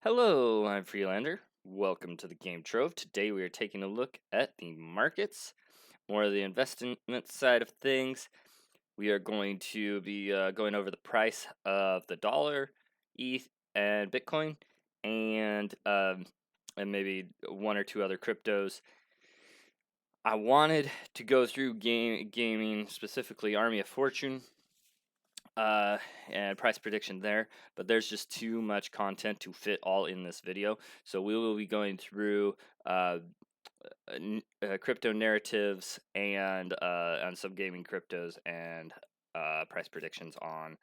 Hello, I'm Freelander. Welcome to the game Trove. Today we are taking a look at the markets, more of the investment side of things. We are going to be going over the price of the dollar, ETH, and Bitcoin, and maybe one or two other cryptos. I wanted to go through gaming, specifically Army of Fortune, and price prediction there, but there's just too much content to fit all in this video. So we will be going through crypto narratives and on some gaming cryptos and price predictions on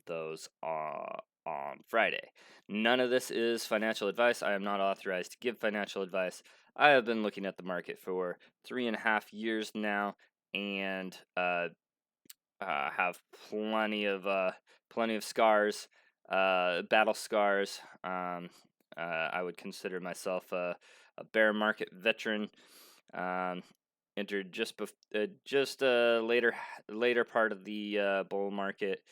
those on Friday. None of this is financial advice. I am not authorized to give financial advice. I have been looking at the market for 3.5 years now, and have plenty of scars, battle scars. I would consider myself a bear market veteran. Entered just later part of the bull market.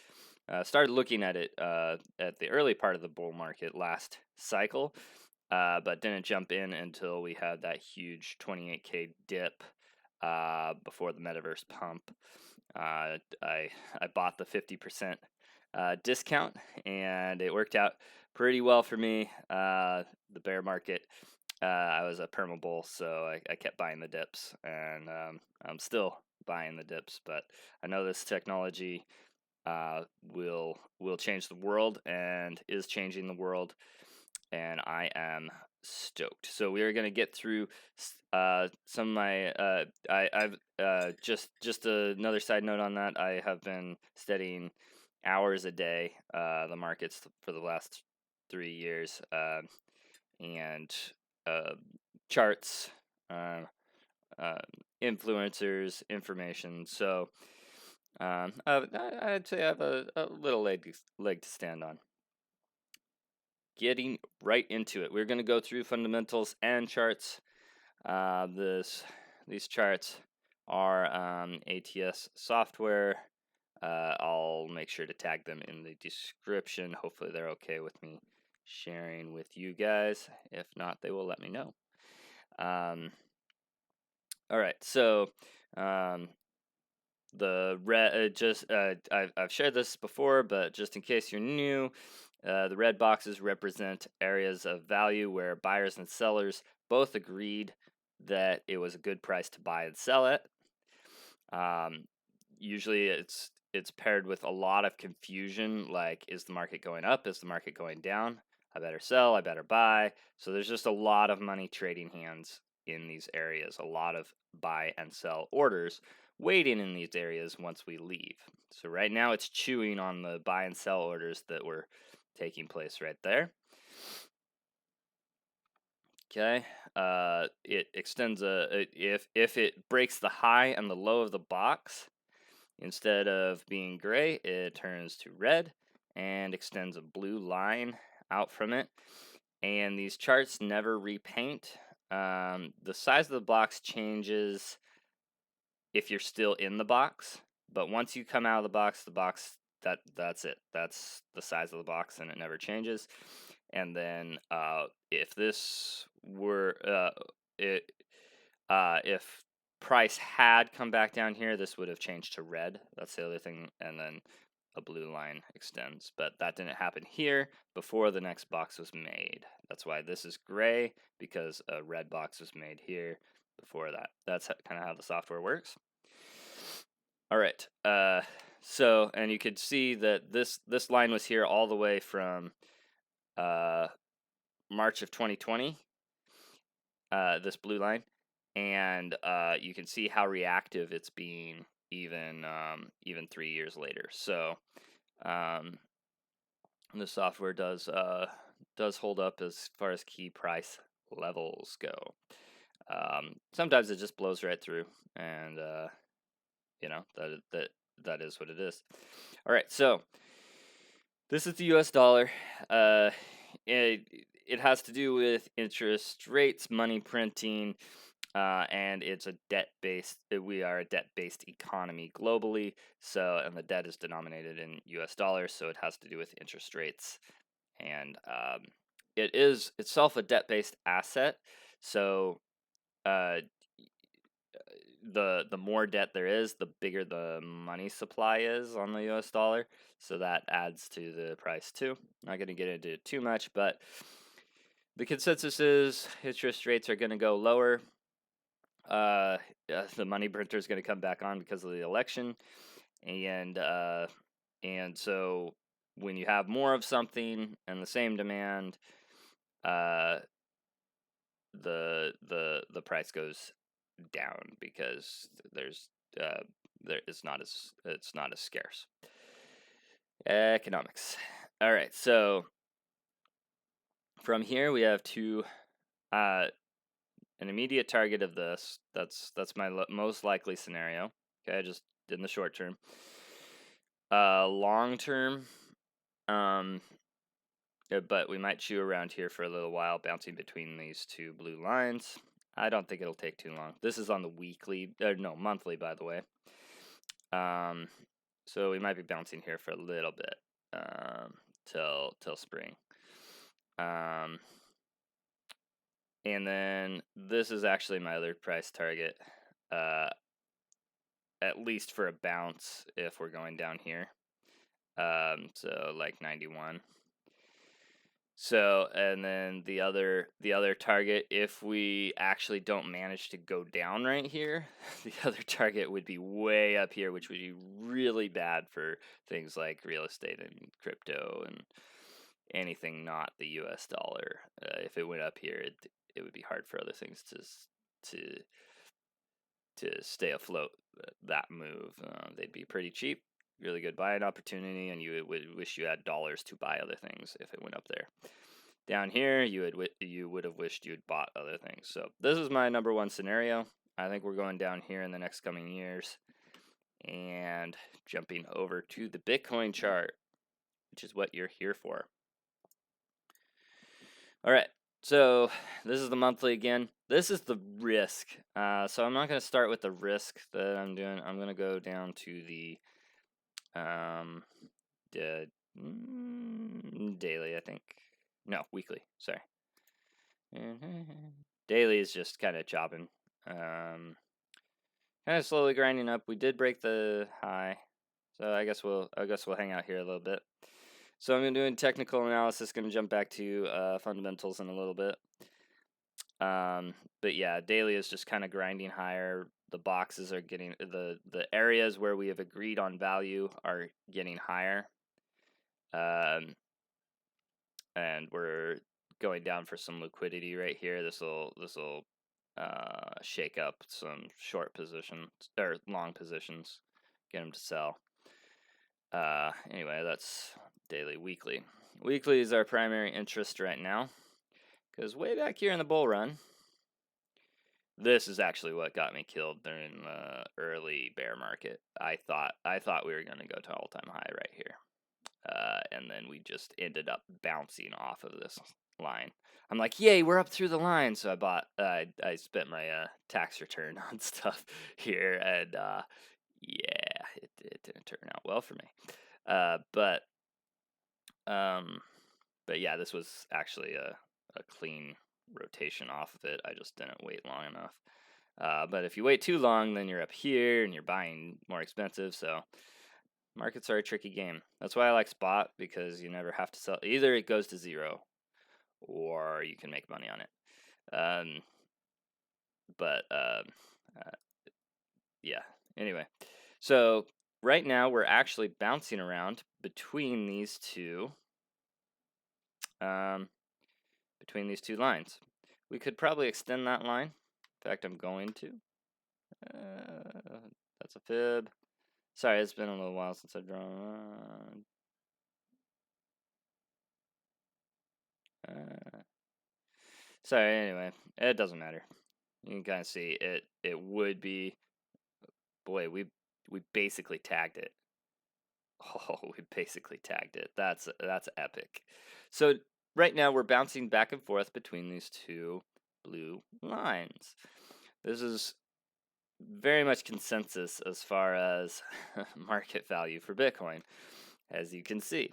Started looking at it at the early part of the bull market last cycle, but didn't jump in until we had that huge 28K dip before the metaverse pump. I bought the 50% discount, and it worked out pretty well for me. The bear market, I was a perma bull, so I kept buying the dips, and I'm still buying the dips. But I know this technology will change the world and is changing the world, and I am stoked. So we are going to get through some of my I've just another side note on that. I have been studying hours a day the markets for the last 3 years, and charts, influencers, information. So I'd say I have a little leg to stand on. Getting right into it, we're going to go through fundamentals and charts. These charts are ATS software. I'll make sure to tag them in the description. Hopefully they're okay with me sharing with you guys. If not, they will let me know. All right, so the red, I've shared this before, but just in case you're new, the red boxes represent areas of value where buyers and sellers both agreed that it was a good price to buy and sell it. Usually it's paired with a lot of confusion, like, is the market going up? Is the market going down? I better sell, I better buy. So there's just a lot of money trading hands in these areas, a lot of buy and sell orders waiting in these areas once we leave. So right now it's chewing on the buy and sell orders that were taking place right there. Okay, it extends if it breaks the high and the low of the box, instead of being gray, it turns to red and extends a blue line out from it. And these charts never repaint. The size of the box changes if you're still in the box, but once you come out of the box, that's it. That's the size of the box, and it never changes. And then if this were if price had come back down here, this would have changed to red. That's the other thing. And then a blue line extends, but that didn't happen here before the next box was made. That's why this is gray, because a red box was made here before that. That's kind of how the software works. All right. So, and you could see that this line was here all the way from March of 2020. This blue line, and you can see how reactive it's being even 3 years later. So the software does hold up as far as key price levels go. Sometimes it just blows right through, and that is what it is. All right, so this is the U.S. dollar. It has to do with interest rates, money printing, and it's a debt-based. We are a debt-based economy globally. So, and the debt is denominated in U.S. dollars, so it has to do with interest rates and it is itself a debt-based asset. So uh, the more debt there is, the bigger the money supply is on the US dollar. So that adds to the price too. Not going to get into it too much, but the consensus is interest rates are going to go lower. The money printer is going to come back on because of the election, and so when you have more of something and the same demand, uh, the price goes down because it's not as scarce. Economics. All right, so from here we have an immediate target of this. That's my most likely scenario. Okay, just in the short term. Long term, but we might chew around here for a little while, bouncing between these two blue lines. I don't think it'll take too long. This is on the monthly, by the way. So we might be bouncing here for a little bit, till spring. And then this is actually my other price target, at least for a bounce if we're going down here. So like 91. So, and then the other target, if we actually don't manage to go down right here, the other target would be way up here, which would be really bad for things like real estate and crypto and anything not the US dollar. If it went up here, it would be hard for other things to stay afloat. That move, they'd be pretty cheap, really good buying opportunity, and you would wish you had dollars to buy other things if it went up there. Down here, you would have wished you had bought other things. So this is my number one scenario. I think we're going down here in the next coming years. And jumping over to the Bitcoin chart, which is what you're here for. All right, so this is the monthly again. This is the risk. So I'm not going to start with the risk that I'm doing. I'm going to go down to the daily, I think. No, weekly. Sorry. Daily is just kind of chopping. Kind of slowly grinding up. We did break the high, so I guess we'll hang out here a little bit. So I'm going to do a technical analysis. Going to jump back to fundamentals in a little bit. But yeah, daily is just kind of grinding higher. The boxes are getting the areas where we have agreed on value are getting higher. And we're going down for some liquidity right here. This will shake up some short positions or long positions, get them to sell. Anyway, that's daily. Weekly is our primary interest right now, because way back here in the bull run, this is actually what got me killed during the early bear market. I thought we were going to go to all-time high right here. And then we just ended up bouncing off of this line. I'm like, yay, we're up through the line. So I spent my tax return on stuff here, and yeah, it didn't turn out well for me. But yeah, this was actually a clean rotation off of it. I just didn't wait long enough. But if you wait too long, then you're up here and you're buying more expensive. So markets are a tricky game. That's why I like spot, because you never have to sell. Either it goes to zero, or you can make money on it. Yeah. Anyway, so right now we're actually bouncing around between these two. Between these two lines, we could probably extend that line. In fact, I'm going to. That's a fib. Sorry, it's been a little while since I've drawn. Sorry, anyway, it doesn't matter. You can kind of see it. It would be. Boy, we basically tagged it. Oh, we basically tagged it. That's epic. So right now we're bouncing back and forth between these two blue lines. This is very much consensus as far as market value for Bitcoin, as you can see.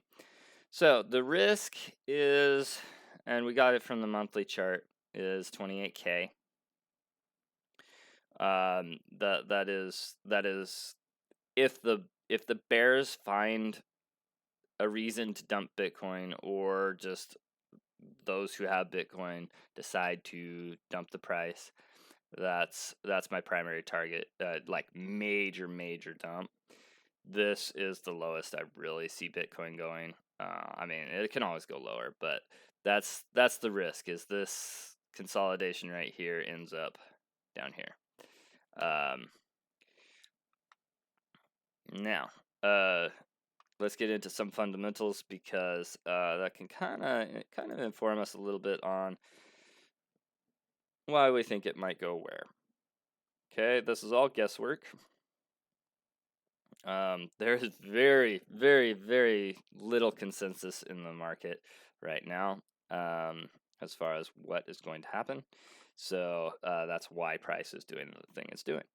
So the risk is, and we got it from the monthly chart, is 28K. That is if the bears find a reason to dump Bitcoin, or just those who have Bitcoin decide to dump the price, that's my primary target. Like major dump. This is the lowest I really see Bitcoin going. I mean, it can always go lower, but that's the risk. Is this consolidation right here ends up down here? Now, let's get into some fundamentals, because that can kind of inform us a little bit on why we think it might go where. Okay, this is all guesswork. There is very, very, very little consensus in the market right now, as far as what is going to happen. So that's why price is doing the thing it's doing.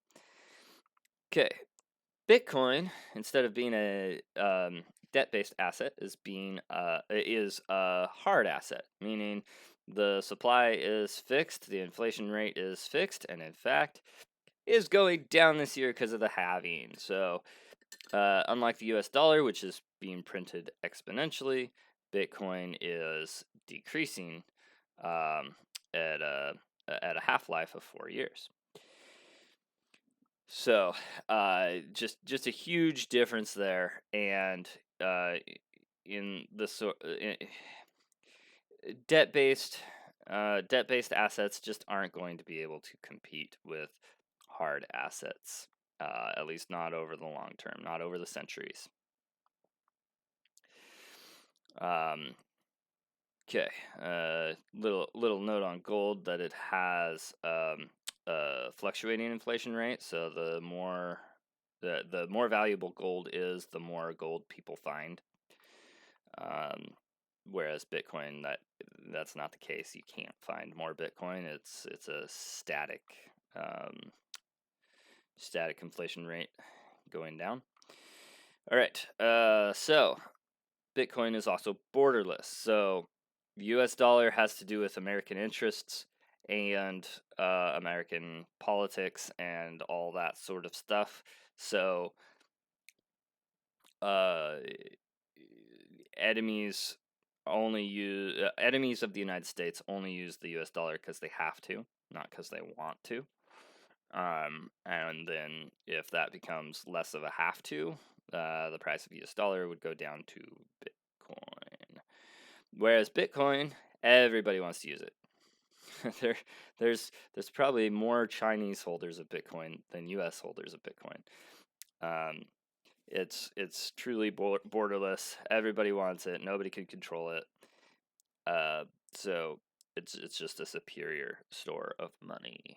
Okay, Bitcoin, instead of being a debt-based asset, is a hard asset, meaning the supply is fixed, the inflation rate is fixed, and in fact is going down this year because of the halving. So unlike the US dollar, which is being printed exponentially, Bitcoin is decreasing at a half-life of 4 years. So just a huge difference there, and in the debt-based assets just aren't going to be able to compete with hard assets, at least not over the long term, not over the centuries. Okay, little note on gold, that it has fluctuating inflation rate. So the more valuable gold is, the more gold people find. Whereas Bitcoin, that's not the case. You can't find more Bitcoin. It's a static inflation rate going down. All right. So Bitcoin is also borderless. So the US dollar has to do with American interests and American politics and all that sort of stuff. So enemies of the United States only use the US dollar because they have to, not because they want to. And then if that becomes less of a have to, the price of US dollar would go down to Bitcoin. Whereas Bitcoin, everybody wants to use it. There's probably more Chinese holders of Bitcoin than US holders of Bitcoin. It's truly borderless. Everybody wants it. Nobody can control it. So it's just a superior store of money.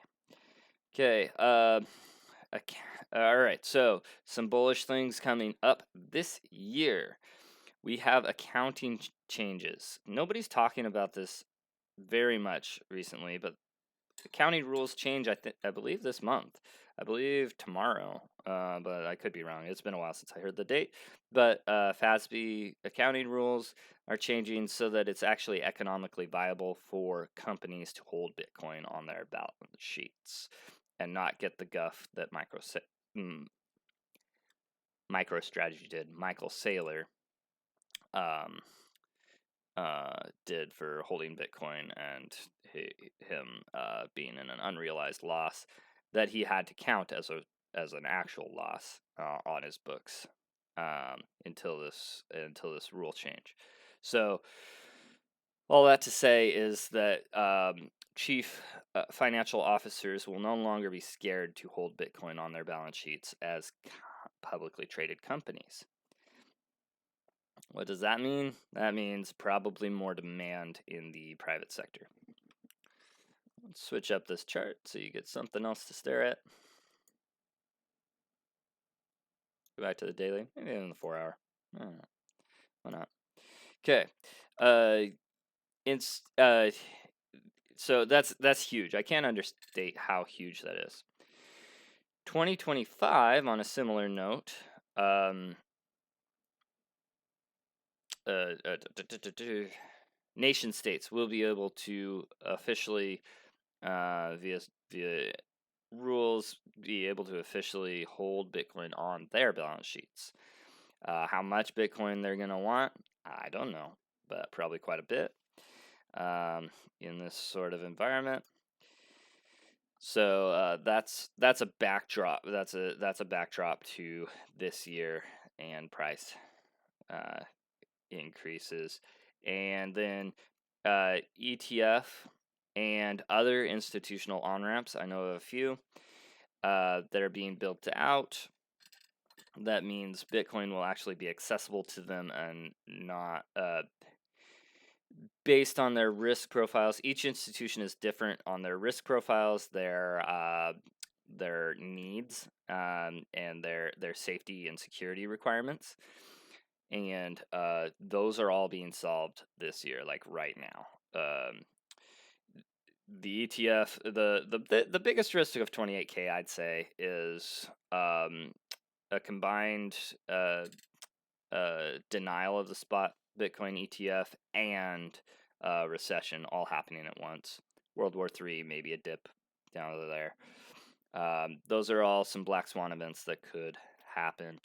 Okay. All right. So some bullish things coming up this year. We have accounting changes. Nobody's talking about this very much recently, but accounting rules change. I believe this month. I believe tomorrow, but I could be wrong. It's been a while since I heard the date. But FASB accounting rules are changing so that it's actually economically viable for companies to hold Bitcoin on their balance sheets and not get the guff that MicroStrategy did. Michael Saylor did for holding Bitcoin, and him being in an unrealized loss that he had to count as an actual loss on his books until this rule change. So all that to say is that chief financial officers will no longer be scared to hold Bitcoin on their balance sheets as publicly traded companies. What does that mean? That means probably more demand in the private sector. Let's switch up this chart so you get something else to stare at. Go back to the daily, maybe in the 4 hour. I don't know. Why not? Okay. So that's huge. I can't understate how huge that is. 2025, on a similar note, nation states will be able to officially, via rules, be able to officially hold Bitcoin on their balance sheets. How much Bitcoin they're going to want, I don't know, but probably quite a bit in this sort of environment. So that's a backdrop. That's a backdrop to this year and price increases, and then ETF and other institutional on ramps. I know of a few that are being built out. That means Bitcoin will actually be accessible to them and not based on their risk profiles. Each institution is different on their risk profiles, their needs, and their safety and security requirements. And those are all being solved this year, like right now. The ETF, the biggest risk of 28K, I'd say, is a combined denial of the spot Bitcoin ETF and recession all happening at once. World War III, maybe a dip down to there. Those are all some black swan events that could happen.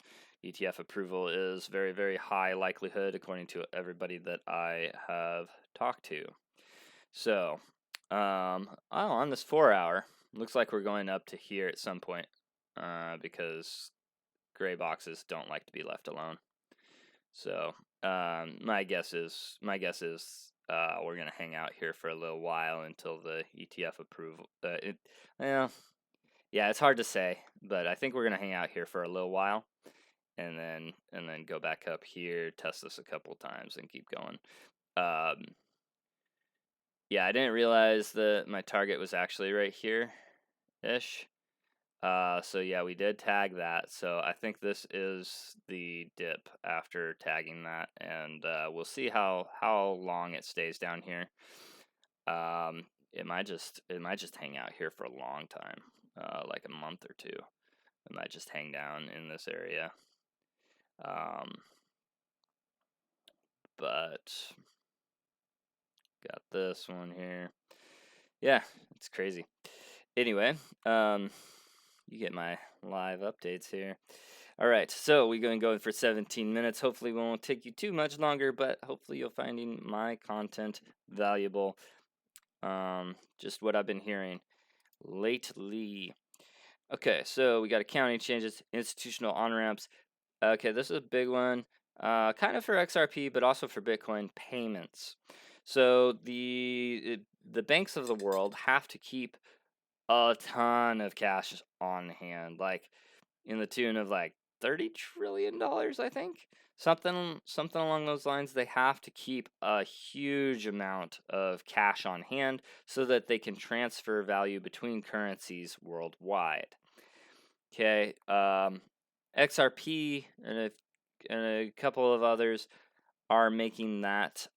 ETF approval is very, very high likelihood, according to everybody that I have talked to. So, on this 4 hour, looks like we're going up to here at some point, because gray boxes don't like to be left alone. So, my guess is we're gonna hang out here for a little while until the ETF approval. Yeah, it's hard to say, but I think we're gonna hang out here for a little while, and then go back up here, test this a couple times, and keep going. Yeah, I didn't realize that my target was actually right here ish. So yeah, we did tag that. So I think this is the dip after tagging that, and we'll see how long it stays down here. It might just hang out here for a long time, like a month or two. It might just hang down in this area. But got this one here. Yeah, it's crazy. Anyway, you get my live updates here. All right, so we're going to go for 17 minutes. Hopefully, we won't take you too much longer, but hopefully, you're finding my content valuable. Just what I've been hearing lately. Okay, so we got accounting changes, institutional on ramps. Okay, this is a big one, kind of for XRP, but also for Bitcoin payments. So the banks of the world have to keep a ton of cash on hand, like in the tune of like $30 trillion, I think. Something along those lines. They have to keep a huge amount of cash on hand so that they can transfer value between currencies worldwide. Okay, XRP and a couple of others are making that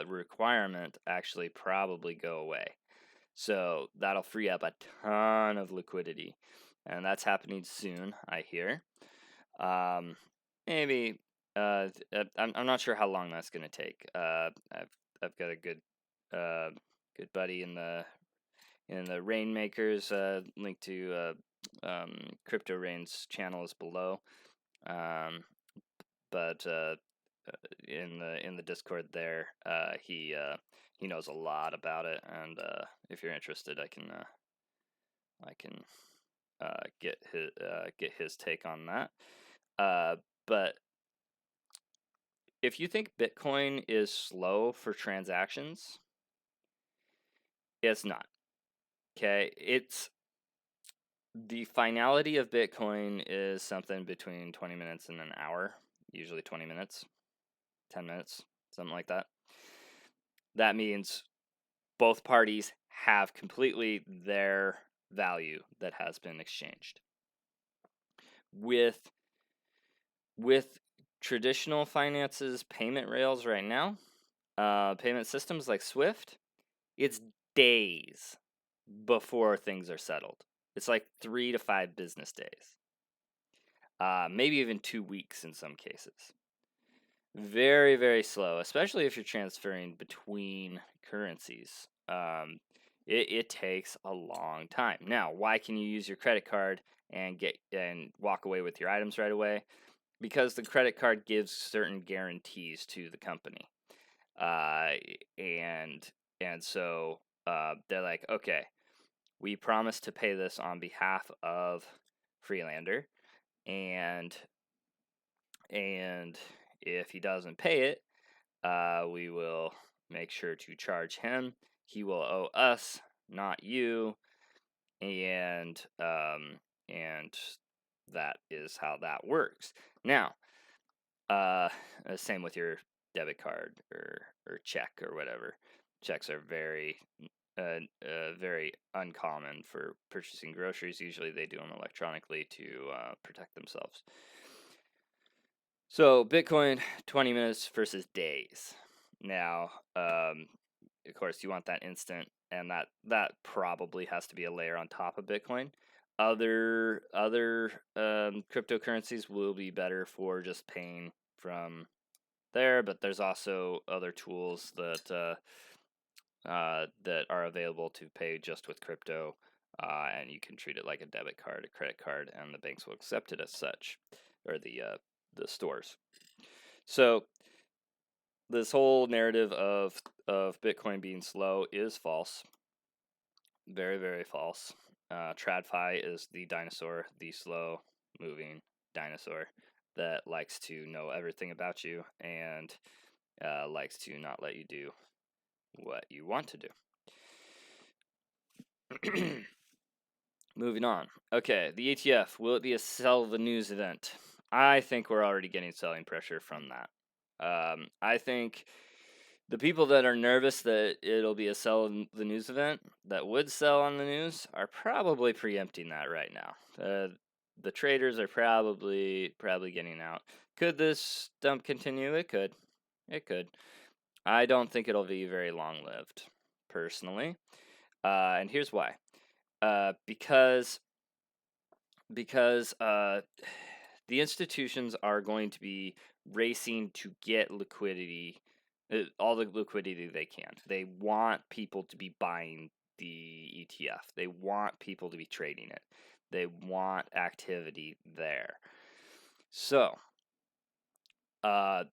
requirement actually probably go away. So that'll free up a ton of liquidity, and that's happening soon, I hear. Maybe I'm not sure how long that's going to take. I've got a good buddy in the Rainmakers. Link to Crypto Rain's channel is below. But in the Discord there, he knows a lot about it, and if you're interested, I can get his take on that. But if you think Bitcoin is slow for transactions, it's not. Okay, it's the finality of Bitcoin is something between 20 minutes and an hour, usually 20 minutes, 10 minutes, something like that. That means both parties have completely their value that has been exchanged. With traditional finances payment rails right now, payment systems like Swift, it's days before things are settled. It's like 3 to 5 business days. maybe even 2 weeks in some cases. Very, very slow, especially if you're transferring between currencies. It takes a long time. Now, why can you use your credit card and walk away with your items right away? Because the credit card gives certain guarantees to the company, uh, and so they're like, okay, we promise to pay this on behalf of Freelander, and if he doesn't pay it, we will make sure to charge him. He will owe us, not you, and that is how that works. Now, same with your debit card or check or whatever. Checks are very very uncommon for purchasing groceries. Usually they do them electronically to protect themselves. So Bitcoin, 20 minutes versus days. Now, of course, you want that instant, and that probably has to be a layer on top of Bitcoin. Other cryptocurrencies will be better for just paying from there, but there's also other tools that are available to pay just with crypto, and you can treat it like a debit card, a credit card, and the banks will accept it as such, or the stores. So this whole narrative of Bitcoin being slow is false. Very, very false. TradFi is the dinosaur, the slow moving dinosaur that likes to know everything about you and likes to not let you do what you want to do. Moving on. Okay, the ETF, will it be a sell the news event? I think we're already getting selling pressure from that. I think the people that are nervous that it'll be a sell the news event that would sell on the news are probably preempting that right now. The traders are probably getting out. Could this dump continue? It could. It could. I don't think it'll be very long lived, personally. And here's why. Because the institutions are going to be racing to get liquidity, all the liquidity they can. They want people to be buying the ETF. They want people to be trading it. They want activity there. So, I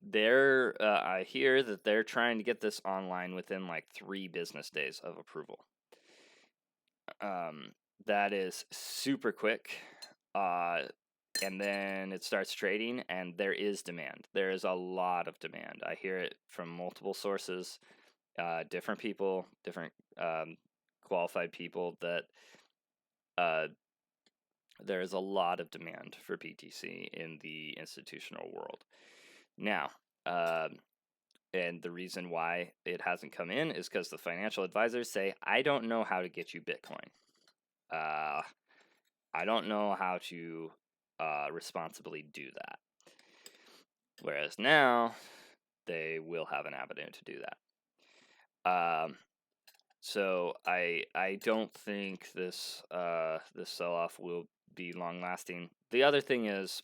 hear that they're trying to get this online within like 3 business days of approval. That is super quick. And then it starts trading, and there is demand. There is a lot of demand. I hear it from multiple sources, different people, different qualified people, that there is a lot of demand for BTC in the institutional world. Now, and the reason why it hasn't come in is because the financial advisors say, I don't know how to get you Bitcoin. I don't know how to responsibly do that. Whereas now, they will have an avenue to do that. So I don't think this sell-off will be long-lasting. The other thing is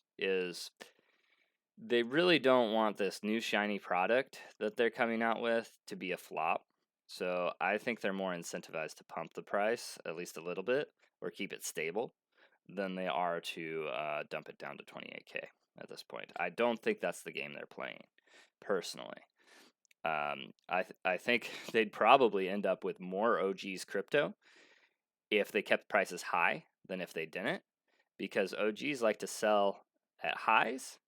they really don't want this new shiny product that they're coming out with to be a flop. So I think they're more incentivized to pump the price at least a little bit or keep it stable than they are to dump it down to 28K at this point. I don't think that's the game they're playing, personally. I think they'd probably end up with more OG's crypto if they kept prices high than if they didn't, because OGs like to sell at highs,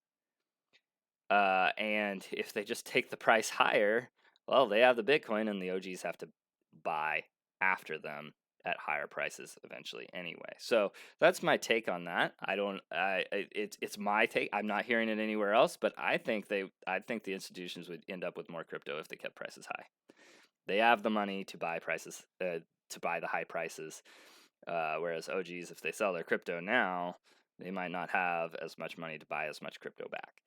and if they just take the price higher, well, they have the Bitcoin, and the OGs have to buy after them at higher prices eventually anyway. So that's my take on that. It's my take. I'm not hearing it anywhere else, but I think the institutions would end up with more crypto if they kept prices high. They have the money to buy prices, to buy the high prices, whereas OGs, if they sell their crypto now, they might not have as much money to buy as much crypto back.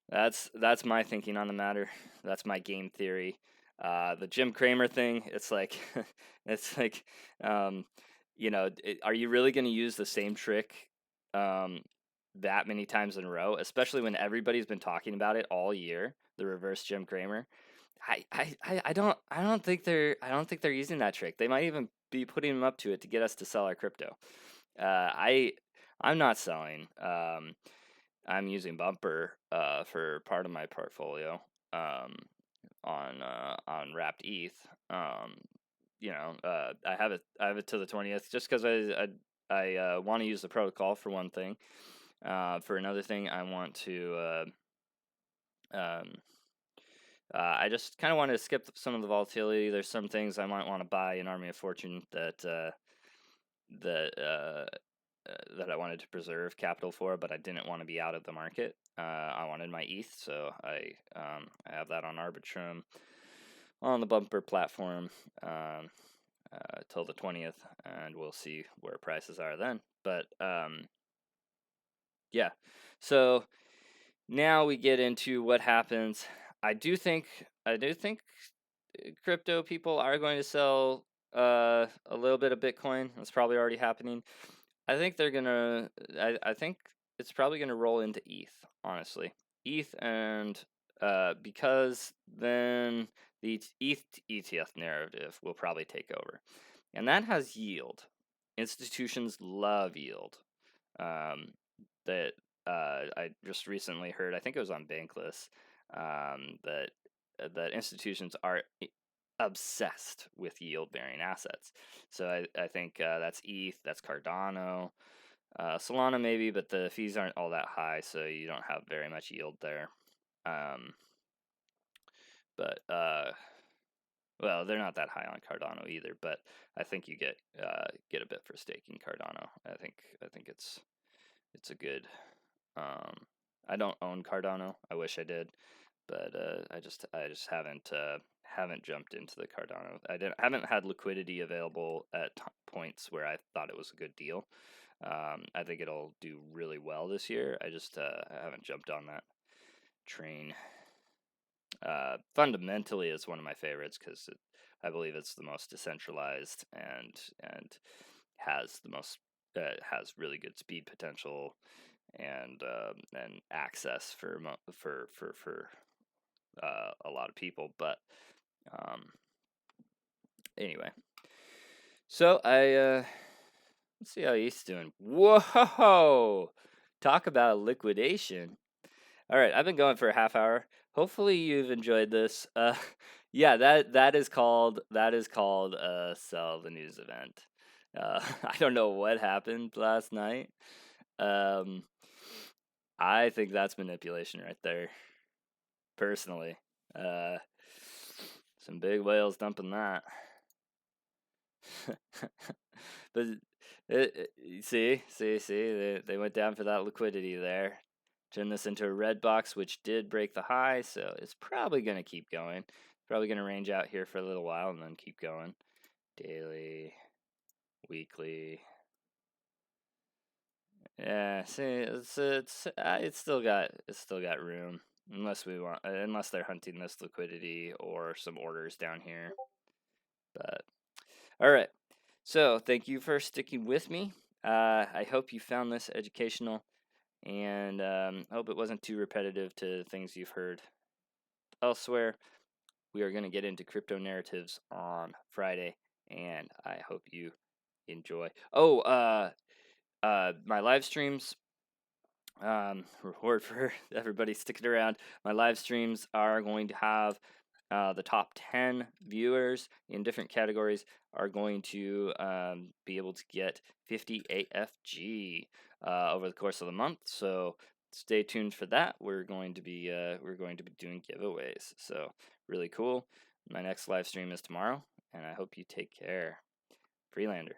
That's my thinking on the matter. That's my game theory. The Jim Cramer thing, it's like, are you really going to use the same trick that many times in a row, especially when everybody's been talking about it all year, the reverse Jim Cramer. I don't think they're using that trick. They might even be putting them up to it to get us to sell our crypto. I'm not selling. I'm using Bumper for part of my portfolio on wrapped ETH. I have it to the 20th just because I want to use the protocol for one thing. For another thing, I want to. I just kind of want to skip some of the volatility. There's some things I might want to buy in Army of Fortune that that I wanted to preserve capital for, but I didn't want to be out of the market. I wanted my ETH, so I have that on Arbitrum on the Bumper platform till the 20th, and we'll see where prices are then. But yeah, so now we get into what happens. I do think crypto people are going to sell a little bit of Bitcoin. That's probably already happening. I think they're gonna. I think it's probably gonna roll into ETH. Honestly, ETH and because then the ETH ETF narrative will probably take over, and that has yield. Institutions love yield. Um, that I just recently heard. I think it was on Bankless. That institutions are obsessed with yield bearing assets. So I think that's ETH, that's Cardano, Solana maybe, but the fees aren't all that high, so you don't have very much yield there. But well, they're not that high on Cardano either, but I think you get a bit for staking Cardano. I think it's a good. I don't own Cardano. I wish I did, but I just haven't jumped into the Cardano. Haven't had liquidity available at points where I thought it was a good deal. I think it'll do really well this year. I just haven't jumped on that train. Fundamentally, it's one of my favorites because I believe it's the most decentralized and has the most has really good speed potential and access for a lot of people. But anyway, so let's see how he's doing. Whoa! Talk about liquidation. All right, I've been going for a half hour. Hopefully you've enjoyed this. Yeah, that is called sell the news event. I don't know what happened last night. I think that's manipulation right there. Personally, some big whales dumping that. But see, they went down for that liquidity there. Turn this into a red box, which did break the high, so it's probably going to keep going. Probably going to range out here for a little while and then keep going. Daily, weekly. Yeah, see, it's still got room unless they're hunting this liquidity or some orders down here. But all right. So thank you for sticking with me. I hope you found this educational, and hope it wasn't too repetitive to things you've heard elsewhere. We are going to get into crypto narratives on Friday, and I hope you enjoy. Oh, my live streams. Reward for everybody sticking around. My live streams are going to have the top 10 viewers in different categories are going to be able to get 50 AFG over the course of the month. So stay tuned for that. We're going to be doing giveaways. So really cool. My next live stream is tomorrow, and I hope you take care. Freelander.